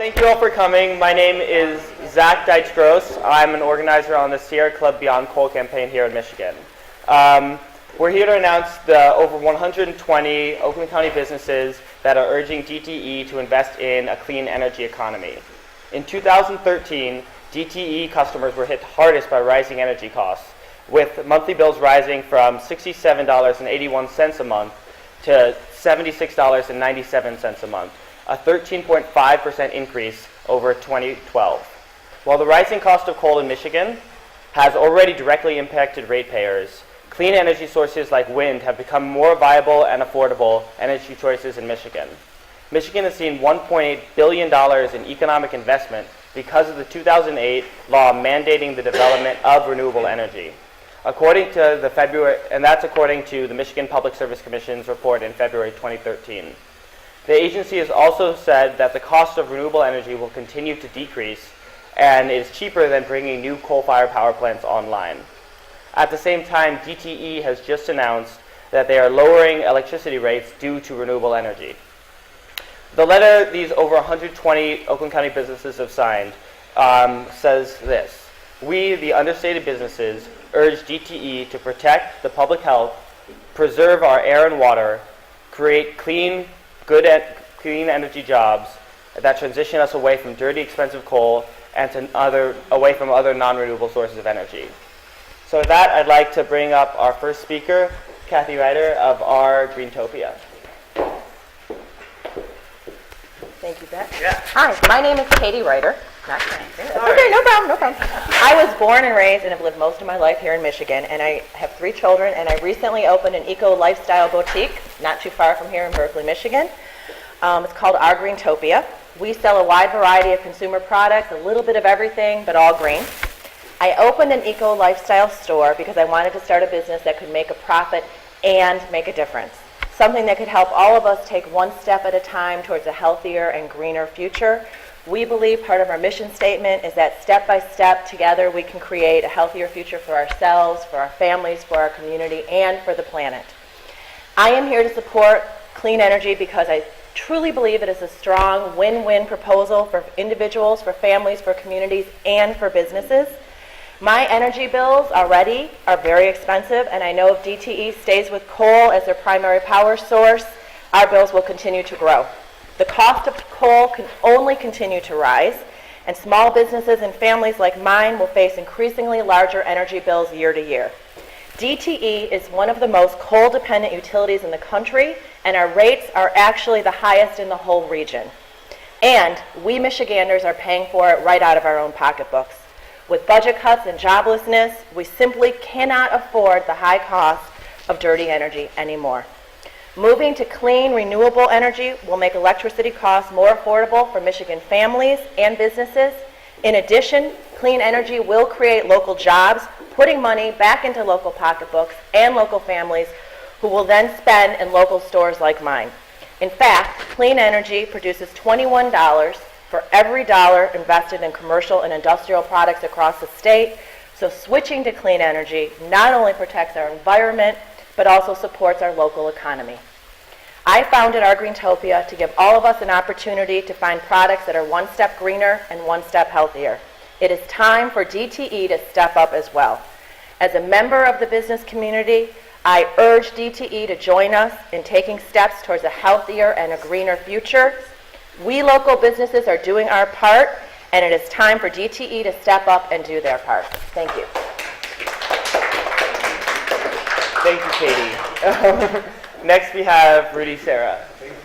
Thank you all for coming. My name is Zach Deitch-Gross. I'm an organizer on the Sierra Club Beyond Coal campaign here in Michigan. We're here to announce the over 120 Oakland County businesses that are urging DTE to invest in a clean energy economy. In 2013, DTE customers were hit hardest by rising energy costs, with monthly bills rising from $67.81 a month to $76.97 a month, a 13.5% increase over 2012. While the rising cost of coal in Michigan has already directly impacted ratepayers, clean energy sources like wind have become more viable and affordable energy choices in Michigan. Michigan has seen $1.8 billion in economic investment because of the 2008 law mandating the development of renewable energy. According to that's according to the Michigan Public Service Commission's report in February 2013. The agency has also said that the cost of renewable energy will continue to decrease and is cheaper than bringing new coal-fired power plants online. At the same time, DTE has just announced that they are lowering electricity rates due to renewable energy. The letter these over 120 Oakland County businesses have signed says this: "We, the understated businesses, urge DTE to protect the public health, preserve our air and water, create clean energy jobs that transition us away from dirty, expensive coal and away from other non-renewable sources of energy." So with that, I'd like to bring up our first speaker, Kathy Ryder of our Greentopia. Thank you, Beth. Yeah. Hi, my name is Katie Ryder. Not Kathy. Okay, no problem. I was born and raised and have lived most of my life here in Michigan, and I have 3 children, and I recently opened an eco-lifestyle boutique not too far from here in Berkeley, Michigan. It's called Our Greentopia. We sell a wide variety of consumer products, a little bit of everything, but all green. I opened an eco-lifestyle store because I wanted to start a business that could make a profit and make a difference. Something that could help all of us take one step at a time towards a healthier and greener future. We believe part of our mission statement is that step by step together we can create a healthier future for ourselves, for our families, for our community, and for the planet. I am here to support clean energy because I truly believe it is a strong win-win proposal for individuals, for families, for communities, and for businesses. My energy bills already are very expensive, and I know if DTE stays with coal as their primary power source, our bills will continue to grow. The cost of coal can only continue to rise, and small businesses and families like mine will face increasingly larger energy bills year to year. DTE is one of the most coal-dependent utilities in the country, and our rates are actually the highest in the whole region. And we Michiganders are paying for it right out of our own pocketbooks. With budget cuts and joblessness, we simply cannot afford the high cost of dirty energy anymore. Moving to clean, renewable energy will make electricity costs more affordable for Michigan families and businesses. In addition, clean energy will create local jobs, putting money back into local pocketbooks and local families who will then spend in local stores like mine. In fact, clean energy produces $21 for every dollar invested in commercial and industrial products across the state. So switching to clean energy not only protects our environment, but also supports our local economy. I founded Our Greentopia to give all of us an opportunity to find products that are one step greener and one step healthier. It is time for DTE to step up as well. As a member of the business community, I urge DTE to join us in taking steps towards a healthier and a greener future. We local businesses are doing our part, and it is time for DTE to step up and do their part. Thank you. Thank you, Katie. Next we have Rudy Serra. Thank you,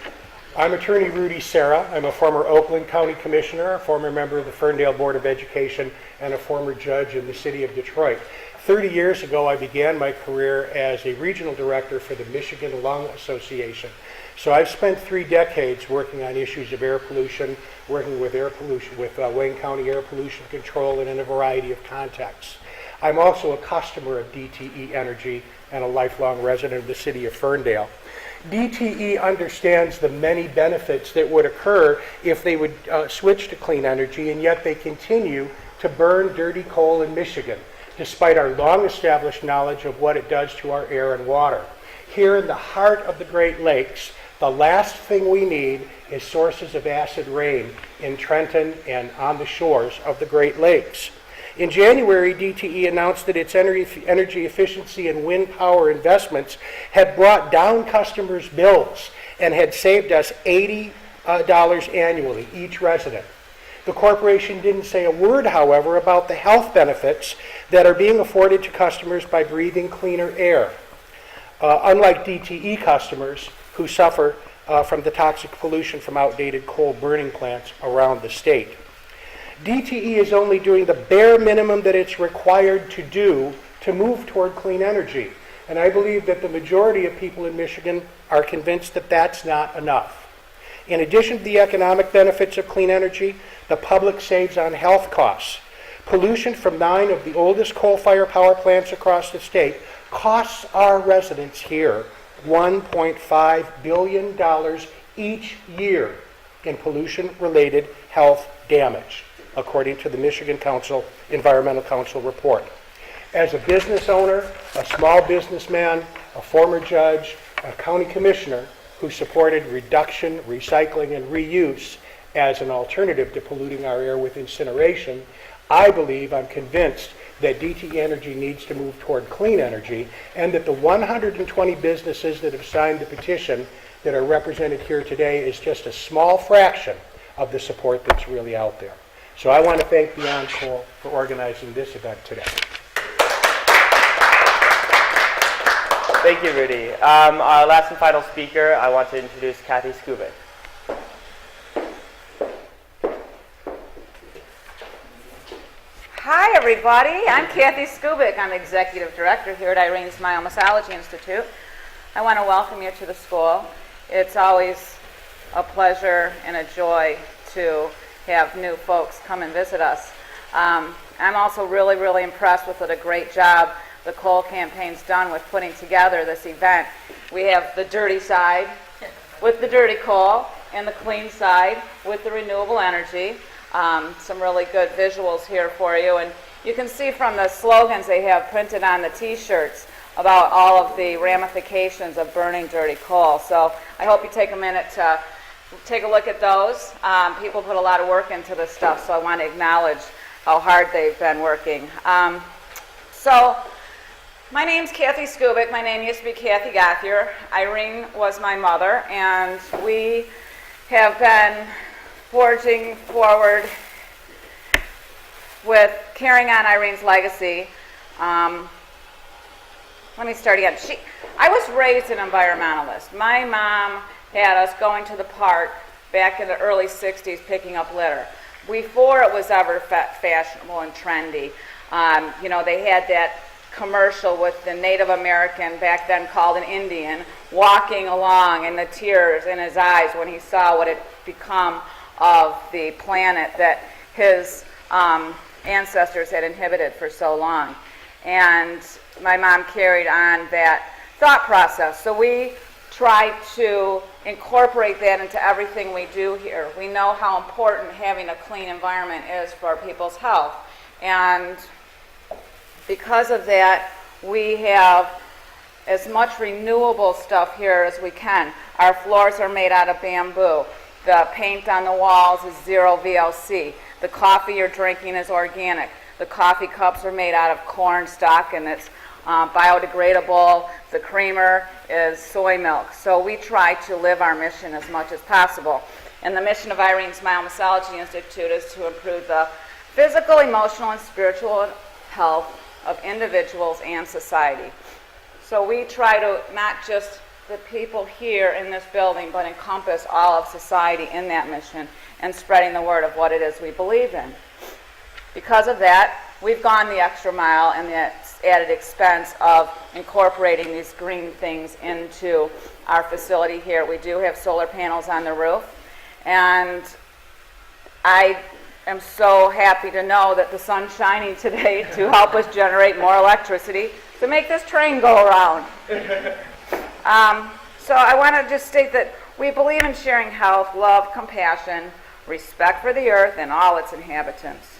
Jan. I'm attorney Rudy Serra. I'm a former Oakland County Commissioner, a former member of the Ferndale Board of Education, and a former judge in the city of Detroit. 30 years ago, I began my career as a regional director for the Michigan Lung Association. So I've spent 3 decades working on issues of air pollution, working with Wayne County Air Pollution Control and in a variety of contexts. I'm also a customer of DTE Energy and a lifelong resident of the city of Ferndale. DTE understands the many benefits that would occur if they would switch to clean energy, and yet they continue to burn dirty coal in Michigan, despite our long-established knowledge of what it does to our air and water. Here in the heart of the Great Lakes, the last thing we need is sources of acid rain in Trenton and on the shores of the Great Lakes. In January, DTE announced that its energy efficiency and wind power investments had brought down customers' bills and had saved us $80 annually, each resident. The corporation didn't say a word, however, about the health benefits that are being afforded to customers by breathing cleaner air. Unlike DTE customers who suffer from the toxic pollution from outdated coal burning plants around the state. DTE is only doing the bare minimum that it's required to do to move toward clean energy. And I believe that the majority of people in Michigan are convinced that that's not enough. In addition to the economic benefits of clean energy, the public saves on health costs. Pollution from 9 of the oldest coal-fired power plants across the state costs our residents here $1.5 billion each year in pollution-related health damage, according to the Michigan Environmental Council report. As a business owner, a small businessman, a former judge, a county commissioner who supported reduction, recycling, and reuse as an alternative to polluting our air with incineration, I'm convinced that DTE Energy needs to move toward clean energy, and that the 120 businesses that have signed the petition that are represented here today is just a small fraction of the support that's really out there. So I want to thank Beyond Coal for organizing this event today. Thank you, Rudy. Our last and final speaker, I want to introduce Kathy Skubik. Hi, everybody. I'm Kathy Skubik. I'm Executive Director here at Irene's Myomassology Institute. I want to welcome you to the school. It's always a pleasure and a joy to have new folks come and visit us. I'm also really, really impressed with what a great job the coal campaign's done with putting together this event. We have the dirty side with the dirty coal and the clean side with the renewable energy. Some really good visuals here for you, and you can see from the slogans they have printed on the t-shirts about all of the ramifications of burning dirty coal. So I hope you take a minute to take a look at those. People put a lot of work into this stuff, so I want to acknowledge how hard they've been working. So my name's Kathy Skubik. My name used to be Kathy Gothier. Irene was my mother, and we have been forging forward with carrying on Irene's legacy. Let me start again. I was raised an environmentalist. My mom had us going to the park back in the early 60s picking up litter. Before it was ever fashionable and trendy. They had that commercial with the Native American, back then called an Indian, walking along and the tears in his eyes when he saw what had become of the planet that his ancestors had inhabited for so long. And my mom carried on that thought process. So we try to incorporate that into everything we do here. We know how important having a clean environment is for people's health. And because of that, we have as much renewable stuff here as we can. Our floors are made out of bamboo. The paint on the walls is 0 VOC. The coffee you're drinking is organic. The coffee cups are made out of corn stalk, and it's biodegradable. The creamer is soy milk. So we try to live our mission as much as possible. And the mission of Irene's Myomassology Institute is to improve the physical, emotional, and spiritual health of individuals and society. So we try to not just the people here in this building, but encompass all of society in that mission and spreading the word of what it is we believe in. Because of that, we've gone the extra mile and the added expense of incorporating these green things into our facility here. We do have solar panels on the roof, and I am so happy to know that the sun's shining today to help us generate more electricity to make this train go around. So I want to just state that we believe in sharing health, love, compassion, respect for the earth and all its inhabitants.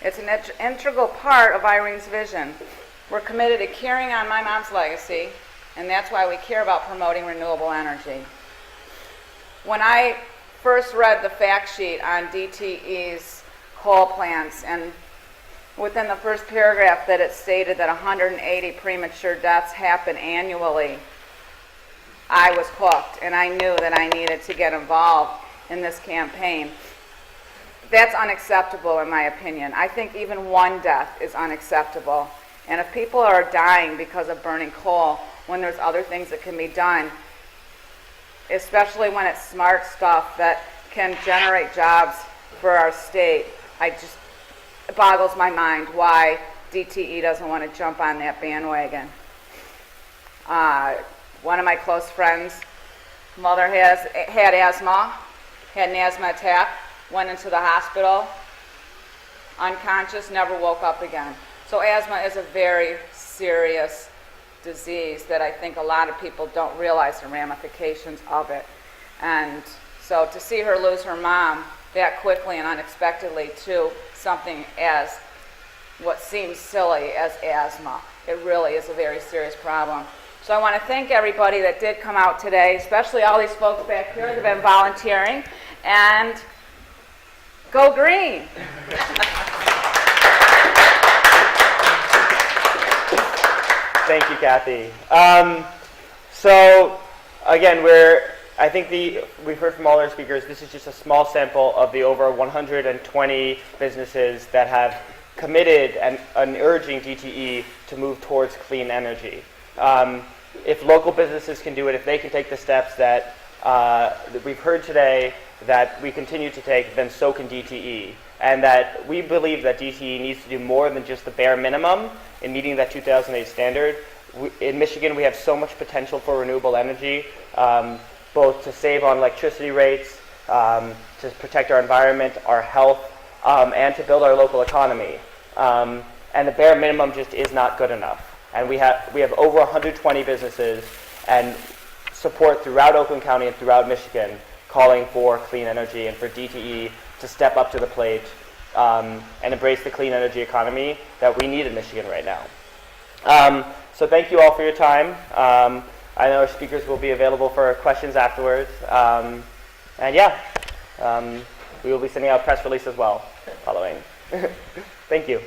It's an integral part of Irene's vision. We're committed to carrying on my mom's legacy and that's why we care about promoting renewable energy. When I first read the fact sheet on DTE's coal plants, and within the first paragraph that it stated that 180 premature deaths happen annually, I was hooked, and I knew that I needed to get involved in this campaign. That's unacceptable in my opinion. I think even one death is unacceptable. And if people are dying because of burning coal, when there's other things that can be done, especially when it's smart stuff that can generate jobs for our state, it boggles my mind why DTE doesn't want to jump on that bandwagon. One of my close friends' mother had asthma, had an asthma attack, went into the hospital, unconscious, never woke up again. So asthma is a very serious disease that I think a lot of people don't realize the ramifications of it. And so to see her lose her mom that quickly and unexpectedly to something as what seems silly as asthma, it really is a very serious problem. So I want to thank everybody that did come out today, especially all these folks back here that have been volunteering, and go green. Thank you, Kathy. So again, I think we've heard from all our speakers. This is just a small sample of the over 120 businesses that have committed and urging DTE to move towards clean energy. If local businesses can do it, if they can take the steps that we've heard today, that we continue to take, then so can DTE. And that we believe that DTE needs to do more than just the bare minimum in meeting that 2008 standard. In Michigan, we have so much potential for renewable energy, both to save on electricity rates, to protect our environment, our health, and to build our local economy. And the bare minimum just is not good enough. And we have over 120 businesses and support throughout Oakland County and throughout Michigan calling for clean energy and for DTE to step up to the plate and embrace the clean energy economy that we need in Michigan right now. So thank you all for your time. I know our speakers will be available for questions afterwards. And yeah, we will be sending out a press release as well following. Thank you.